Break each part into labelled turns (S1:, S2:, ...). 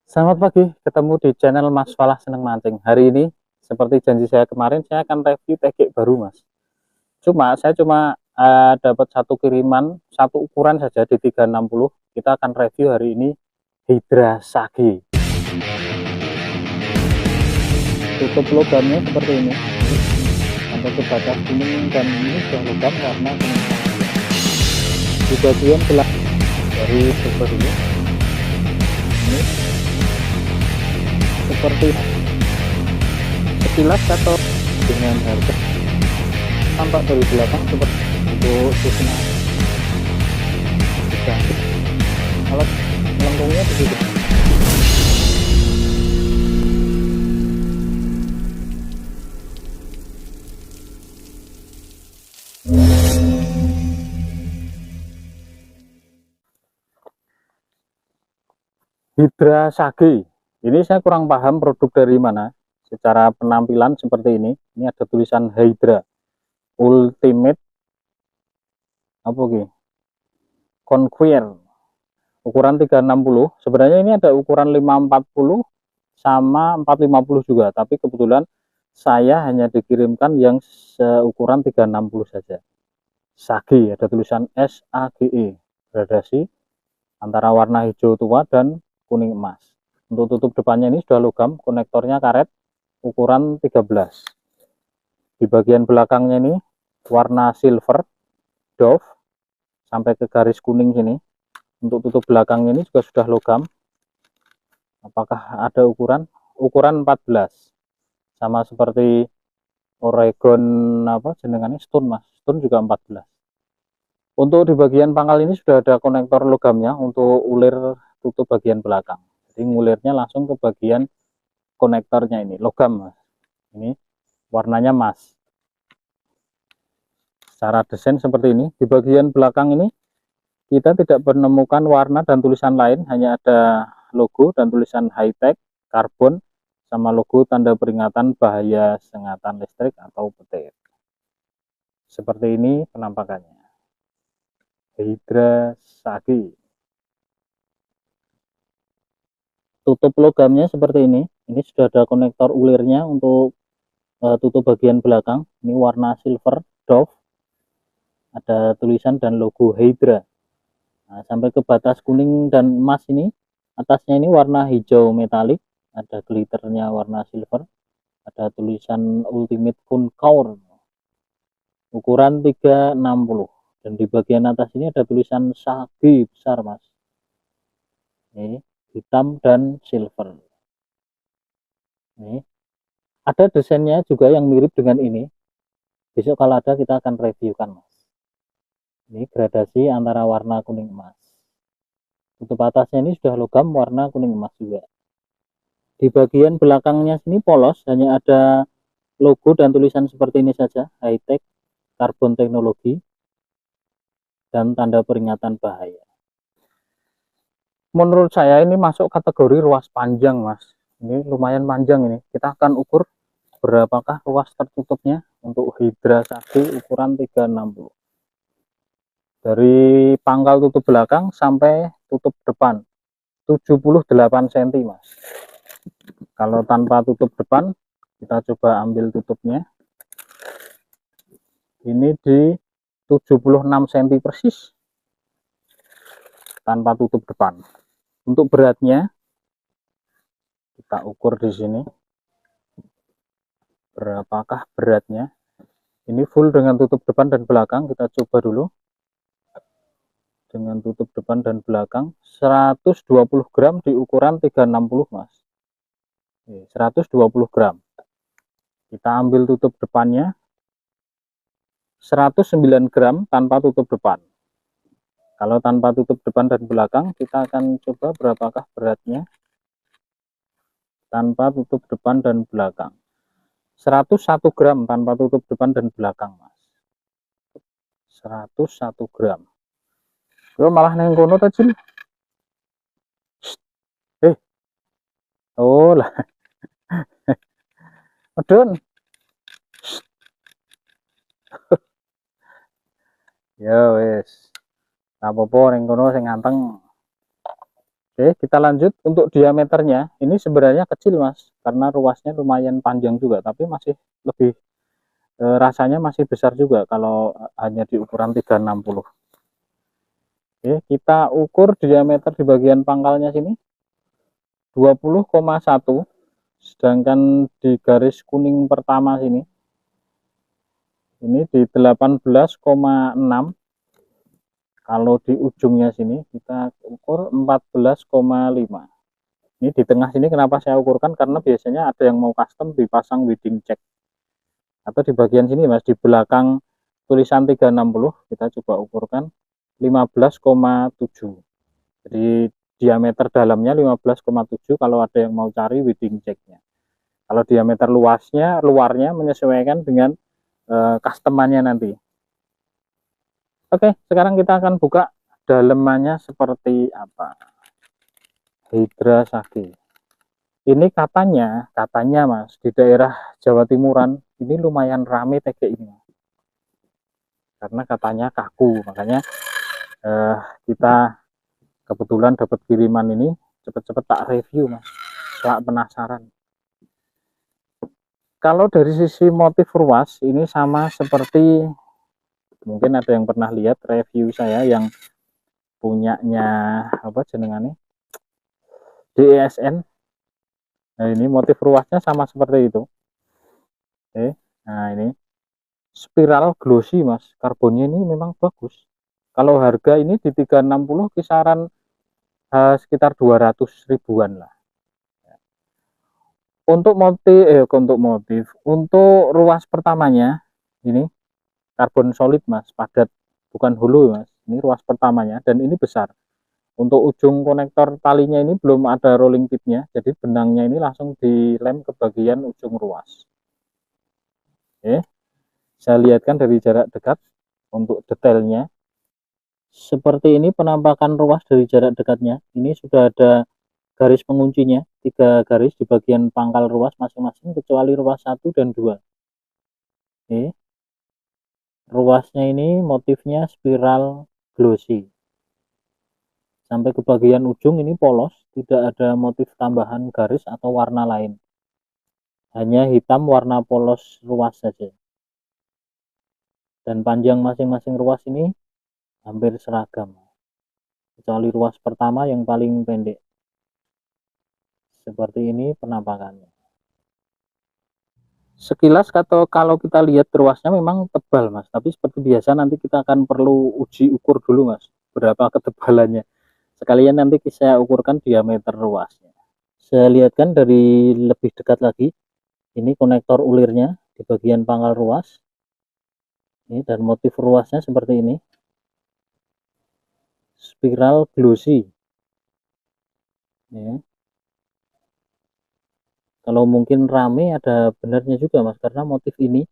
S1: Selamat pagi, ketemu di channel Mas Falah Seneng Mancing. Hari ini, seperti janji saya kemarin, saya akan review tekik baru, Mas. Saya cuma dapat satu kiriman, satu ukuran saja di 360. Kita akan review hari ini Hydra Sage. Tutup logamnya seperti ini, sampai ke batas kuning, dan ini sudah logam warna kuning. Di bagian belakang dari super ini seperti sekilas atau dengan harga tampak dari belakang seperti untuk susunan alat melengkungnya begitu. Hydra Sage ini saya kurang paham produk dari mana. Secara penampilan seperti ini ada tulisan Hydra Ultimate apa gitu Conquer ukuran 360. Sebenarnya ini ada ukuran 540 sama 450 juga, tapi kebetulan saya hanya dikirimkan yang seukuran 360 saja. Sage, ada tulisan SAGE, gradasi antara warna hijau tua dan kuning emas. Untuk tutup depannya ini sudah logam, konektornya karet ukuran 13. Di bagian belakangnya ini warna silver doff sampai ke garis kuning sini. Untuk tutup belakang ini juga sudah logam. Apakah ada ukuran? Ukuran 14. Sama seperti Oregon apa jenengannya Stone, Mas. Stone juga 14. Untuk di bagian pangkal ini sudah ada konektor logamnya untuk ulir tutup bagian belakang. Jadi ngulirnya langsung ke bagian konektornya ini, logam, Mas. Ini warnanya emas. Secara desain seperti ini. Di bagian belakang ini kita tidak menemukan warna dan tulisan lain, hanya ada logo dan tulisan high-tech, karbon, sama logo tanda peringatan bahaya sengatan listrik atau petir. Seperti ini penampakannya. Hydra Sage. Tutup logamnya seperti ini. Ini sudah ada konektor ulirnya untuk tutup bagian belakang. Ini warna silver doff. Ada tulisan dan logo Hydra. Nah, sampai ke batas kuning dan emas ini. Atasnya ini warna hijau metalik. Ada glitternya warna silver. Ada tulisan Ultimate Conquer. Ukuran 360. Dan di bagian atas ini ada tulisan Sage besar, Mas. Ini hitam dan silver. Ini ada desainnya juga yang mirip dengan ini. Besok kalau ada kita akan reviewkan, Mas. Ini gradasi antara warna kuning emas. Tutup atasnya ini sudah logam warna kuning emas juga. Di bagian belakangnya sini polos, hanya ada logo dan tulisan seperti ini saja, high-tech, karbon teknologi, dan tanda peringatan bahaya. Menurut saya ini masuk kategori ruas panjang, Mas. Ini lumayan panjang ini. Kita akan ukur berapakah ruas tertutupnya untuk Hydra Sage ukuran 360. Dari pangkal tutup belakang sampai tutup depan 78 cm, Mas. Kalau tanpa tutup depan, kita coba ambil tutupnya. Ini di 76 cm persis tanpa tutup depan. Untuk beratnya kita ukur di sini. Berapakah beratnya? Ini full dengan tutup depan dan belakang. Kita coba dulu. Dengan tutup depan dan belakang 120 gram di ukuran 360, Mas. 120 gram. Kita ambil tutup depannya 109 gram tanpa tutup depan. Kalau tanpa tutup depan dan belakang, kita akan coba berapakah beratnya tanpa tutup depan dan belakang. 101 gram tanpa tutup depan dan belakang, Mas. 101 gram. Yo malah neng kono ta, Jin. Oh lah. Medun. Ya wis. Apa-apa ning kono sing nganteng. Oke, kita lanjut untuk diameternya. Ini sebenarnya kecil mas, karena ruasnya lumayan panjang juga, tapi masih lebih rasanya masih besar juga kalau hanya di ukuran 360. Oke, kita ukur diameter di bagian pangkalnya sini 20,1, sedangkan di garis kuning pertama sini ini di 18,6. Kalau di ujungnya sini kita ukur 14,5. Ini di tengah sini kenapa saya ukurkan, karena biasanya ada yang mau custom dipasang wedding check. Atau di bagian sini mas, di belakang tulisan 360 kita coba ukurkan 15,7. Jadi diameter dalamnya 15,7 kalau ada yang mau cari wedding checknya. Kalau diameter luarnya menyesuaikan dengan customannya nanti. Oke, sekarang kita akan buka dalemannya seperti apa. Hydra Sage. Ini katanya mas, di daerah Jawa Timuran ini lumayan rame TG ini. Karena katanya kaku, makanya kita kebetulan dapat kiriman ini, cepet-cepet tak review mas. Tak penasaran. Kalau dari sisi motif ruas ini sama seperti, mungkin ada yang pernah lihat review saya yang punyanya apa jenengannya DESN. Nah ini motif ruasnya sama seperti itu. Oke, nah ini spiral glossy mas, karbonnya ini memang bagus. Kalau harga ini di 360 kisaran sekitar 200 ribuan lah. Untuk ruas pertamanya ini karbon solid mas, padat, bukan hulu mas. Ini ruas pertamanya dan ini besar. Untuk ujung konektor talinya ini belum ada rolling tipnya, jadi benangnya ini langsung dilem ke bagian ujung ruas. Oke, saya lihatkan dari jarak dekat untuk detailnya. Seperti ini penampakan ruas dari jarak dekatnya. Ini sudah ada garis penguncinya, 3 garis di bagian pangkal ruas masing-masing, kecuali ruas 1 dan 2. Oke. Ruasnya ini motifnya spiral glossy. Sampai ke bagian ujung ini polos, tidak ada motif tambahan garis atau warna lain. Hanya hitam warna polos ruas saja. Dan panjang masing-masing ruas ini hampir seragam. Kecuali ruas pertama yang paling pendek. Seperti ini penampakannya. Sekilas kalau kita lihat ruasnya memang tebal mas, tapi seperti biasa nanti kita akan perlu uji ukur dulu mas, berapa ketebalannya. Sekalian nanti saya ukurkan diameter ruasnya. Saya lihatkan dari lebih dekat lagi. Ini konektor ulirnya di bagian pangkal ruas. Ini dan motif ruasnya seperti ini. Spiral glossy. Ya. Kalau mungkin rame ada benarnya juga mas, karena motif ini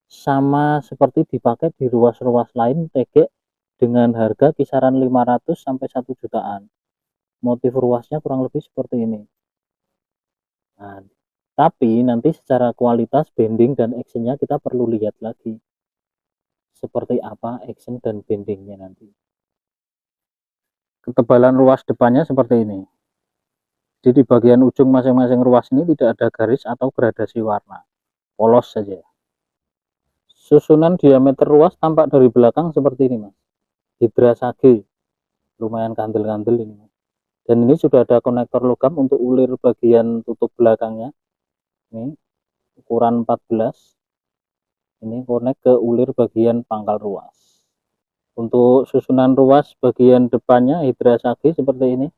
S1: sama seperti dipakai di ruas-ruas lain TG dengan harga kisaran 500 sampai 1 jutaan. Motif ruasnya kurang lebih seperti ini. Nah, tapi nanti secara kualitas bending dan actionnya kita perlu lihat lagi seperti apa action dan bendingnya nanti. Ketebalan ruas depannya seperti ini. Jadi di bagian ujung masing-masing ruas ini tidak ada garis atau gradasi warna, polos saja. Susunan diameter ruas tampak dari belakang seperti ini mas. Hydra Sage, lumayan kandel-kandel ini mas. Dan ini sudah ada konektor logam untuk ulir bagian tutup belakangnya. Ini ukuran 14. Ini konek ke ulir bagian pangkal ruas. Untuk susunan ruas bagian depannya Hydra Sage seperti ini.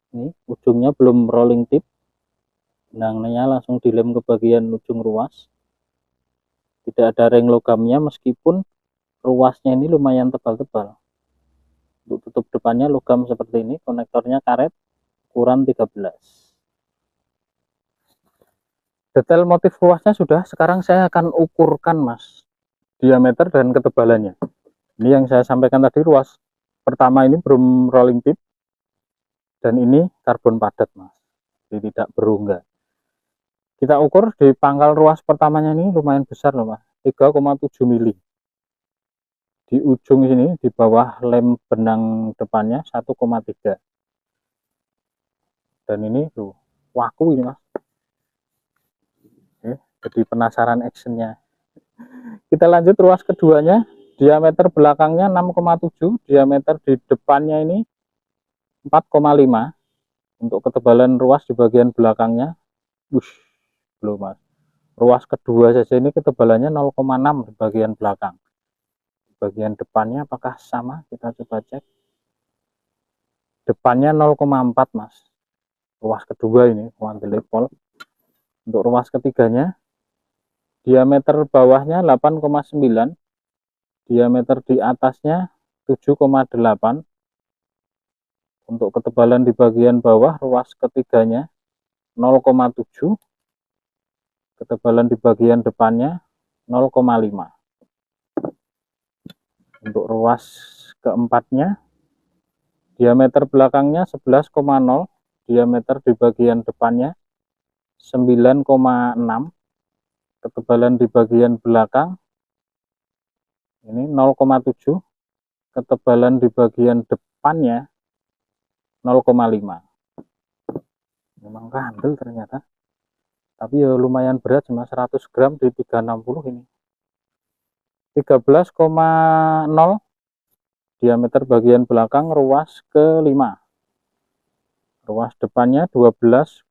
S1: Ini ujungnya belum rolling tip, benangnya langsung dilem ke bagian ujung ruas. Tidak ada ring logamnya meskipun ruasnya ini lumayan tebal-tebal. Untuk tutup depannya logam seperti ini, konektornya karet ukuran 13. Detail motif ruasnya sudah, sekarang saya akan ukurkan mas diameter dan ketebalannya. Ini yang saya sampaikan tadi, ruas pertama ini belum rolling tip dan ini karbon padat mas, jadi tidak berunggah. Kita ukur di pangkal ruas pertamanya ini lumayan besar loh mas, 3,7 mili. Di ujung sini di bawah lem benang depannya 1,3. Dan ini tuh waku ini mas. Jadi penasaran actionnya. Kita lanjut ruas keduanya. Diameter belakangnya 6,7, diameter di depannya ini 4,5. Untuk ketebalan ruas di bagian belakangnya, belum mas. Ruas kedua saja ini ketebalannya 0,6 di bagian belakang. Di bagian depannya apakah sama? Kita coba cek. Depannya 0,4 mas. Ruas kedua ini, one telepol. Untuk ruas ketiganya, diameter bawahnya 8,9, diameter di atasnya 7,8. Untuk ketebalan di bagian bawah ruas ketiganya 0,7, ketebalan di bagian depannya 0,5. Untuk ruas keempatnya, diameter belakangnya 11,0, diameter di bagian depannya 9,6, ketebalan di bagian belakang ini 0,7, ketebalan di bagian depannya 0,5. Memang kandel ternyata, tapi ya lumayan berat, cuma 100 gram di 360 ini. 13,0 diameter bagian belakang ruas ke-5, ruas depannya 12,2.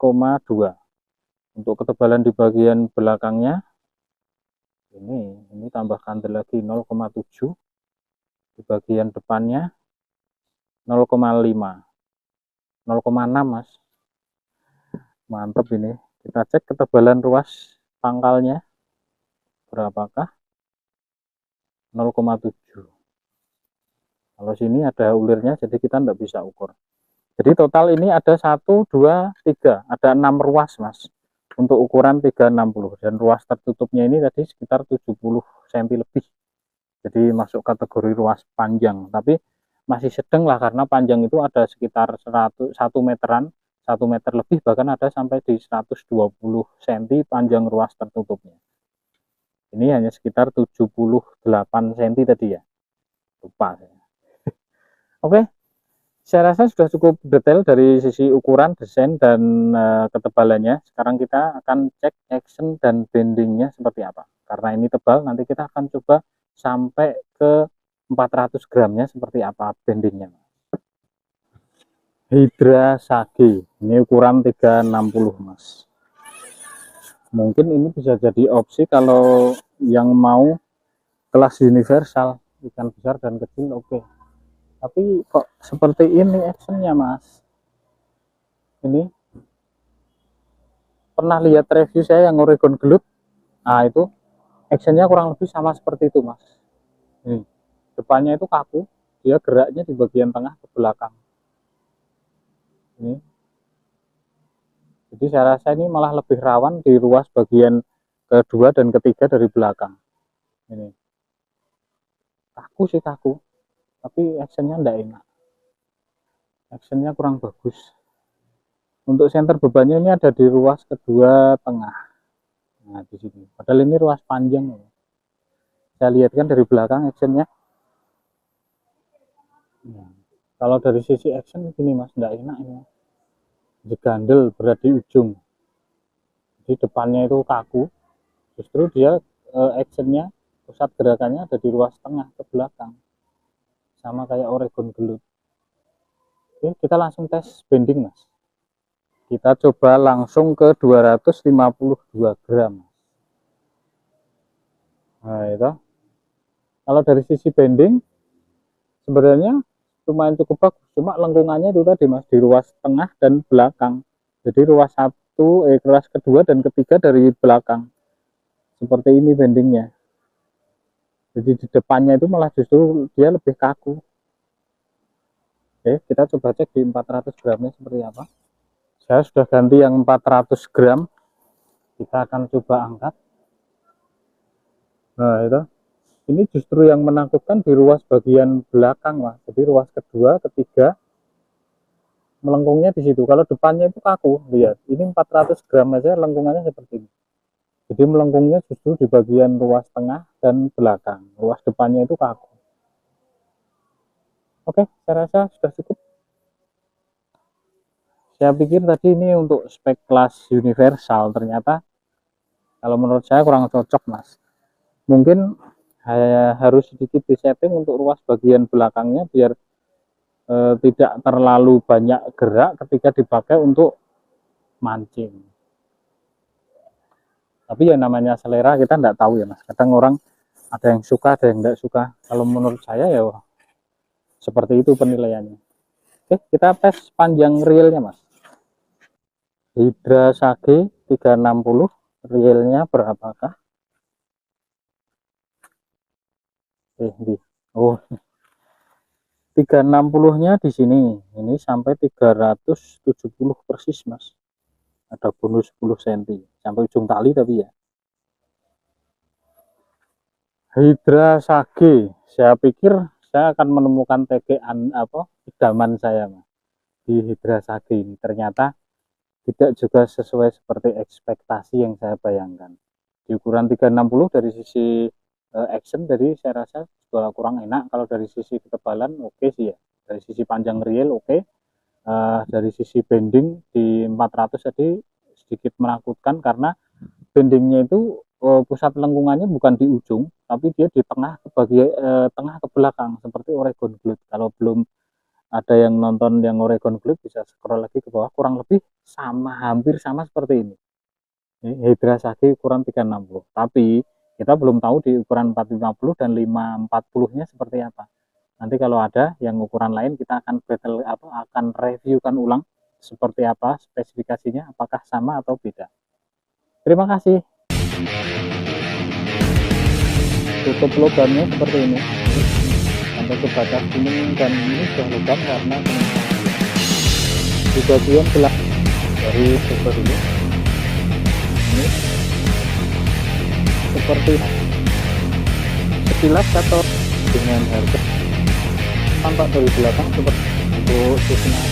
S1: Untuk ketebalan di bagian belakangnya ini tambah kandel lagi 0,7, di bagian depannya 0,5, 0,6 mas. Mantap ini. Kita cek ketebalan ruas pangkalnya berapakah. 0,7. Kalau sini ada ulirnya, jadi kita tidak bisa ukur. Jadi total ini ada 1, 2, 3, ada 6 ruas mas, untuk ukuran 360, dan ruas tertutupnya ini tadi sekitar 70 cm lebih. Jadi masuk kategori ruas panjang, tapi masih sedang lah, karena panjang itu ada sekitar 1 meteran, 1 meter lebih, bahkan ada sampai di 120 cm panjang ruas tertutupnya. Ini hanya sekitar 78 cm tadi ya, lupa saya. Oke, saya rasa sudah cukup detail dari sisi ukuran, desain, dan ketebalannya. Sekarang kita akan cek action dan bendingnya seperti apa. Karena ini tebal, nanti kita akan coba sampai ke 400 gramnya seperti apa bendingnya. Hydra Sage, ini ukuran 360 mas. Mungkin ini bisa jadi opsi kalau yang mau kelas universal, ikan besar dan kecil, oke. Tapi kok seperti ini actionnya mas. Ini pernah lihat review saya yang Oregon Gelut, nah itu actionnya kurang lebih sama seperti itu mas. Ini depannya itu kaku, dia geraknya di bagian tengah ke belakang. Ini jadi saya rasa ini malah lebih rawan di ruas bagian kedua dan ketiga dari belakang. Ini kaku sih, kaku, tapi actionnya enggak enak, actionnya kurang bagus. Untuk center bebannya ini ada di ruas kedua tengah. Nah di sini, padahal ini ruas panjang. Saya lihat kan dari belakang actionnya. Nah, kalau dari sisi action gini mas, enggak enak ini. Jegandel berat di ujung. Di depannya itu kaku, justru dia actionnya, pusat gerakannya ada di ruas tengah ke belakang, sama kayak Oregon Gelut. Oke, kita langsung tes bending mas. Kita coba langsung ke 252 gram. Nah itu, kalau dari sisi bending sebenarnya lumayan cukup bagus, cuma lengkungannya itu tadi mas, di ruas tengah dan belakang. Jadi ruas ruas kedua dan ketiga dari belakang, seperti ini bendingnya. Jadi di depannya itu malah justru dia lebih kaku. Oke, kita coba cek di 400 gramnya seperti apa. Saya sudah ganti yang 400 gram. Kita akan coba angkat. Nah itu, ini justru yang menakutkan di ruas bagian belakang mas. Jadi ruas kedua, ketiga, melengkungnya di situ. Kalau depannya itu kaku, lihat. Ini 400 gram aja lengkungannya seperti ini. Jadi melengkungnya justru di bagian ruas tengah dan belakang. Ruas depannya itu kaku. Oke, saya rasa sudah cukup. Saya pikir tadi ini untuk spek kelas universal, ternyata kalau menurut saya kurang cocok mas. Mungkin harus sedikit disetting untuk ruas bagian belakangnya biar tidak terlalu banyak gerak ketika dipakai untuk mancing. Tapi ya namanya selera, kita tidak tahu ya mas, kadang orang ada yang suka ada yang tidak suka. Kalau menurut saya ya seperti itu penilaiannya. Oke, kita tes panjang reelnya mas. Hydra Sage 360, reelnya berapakah? Oh, 360-nya di sini. Ini sampai 370 persis, Mas. Ada bonus 10 cm sampai ujung tali tapi ya. Hydra Sage, saya pikir saya akan menemukan tegean idaman saya, Mas, di Hydra Sage ini. Ternyata tidak juga sesuai seperti ekspektasi yang saya bayangkan. Di ukuran 360 dari sisi action, jadi saya rasa juga kurang enak. Kalau dari sisi ketebalan oke sih ya, dari sisi panjang reel oke. Dari sisi bending di 400 tadi sedikit menakutkan karena bendingnya itu pusat lengkungannya bukan di ujung tapi dia di tengah ke bagian tengah ke belakang seperti Oregon Glute. Kalau belum ada yang nonton yang Oregon Glute bisa scroll lagi ke bawah, kurang lebih sama, hampir sama seperti ini. Hydra Sage ukuran 360, tapi kita belum tahu di ukuran 450 dan 540 nya seperti apa. Nanti kalau ada yang ukuran lain kita akan akan reviewkan ulang seperti apa spesifikasinya, apakah sama atau beda. Terima kasih. Tutup lubangnya seperti ini sampai ke batas ini, dan ini sudah lubang karena di bagian belakang dari super ini seperti sekilas atau dengan harga tampak dari belakang seperti untuk susunan.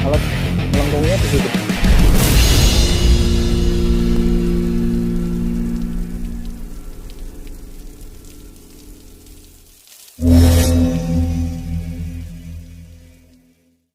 S1: Kalau lengkungnya begitu.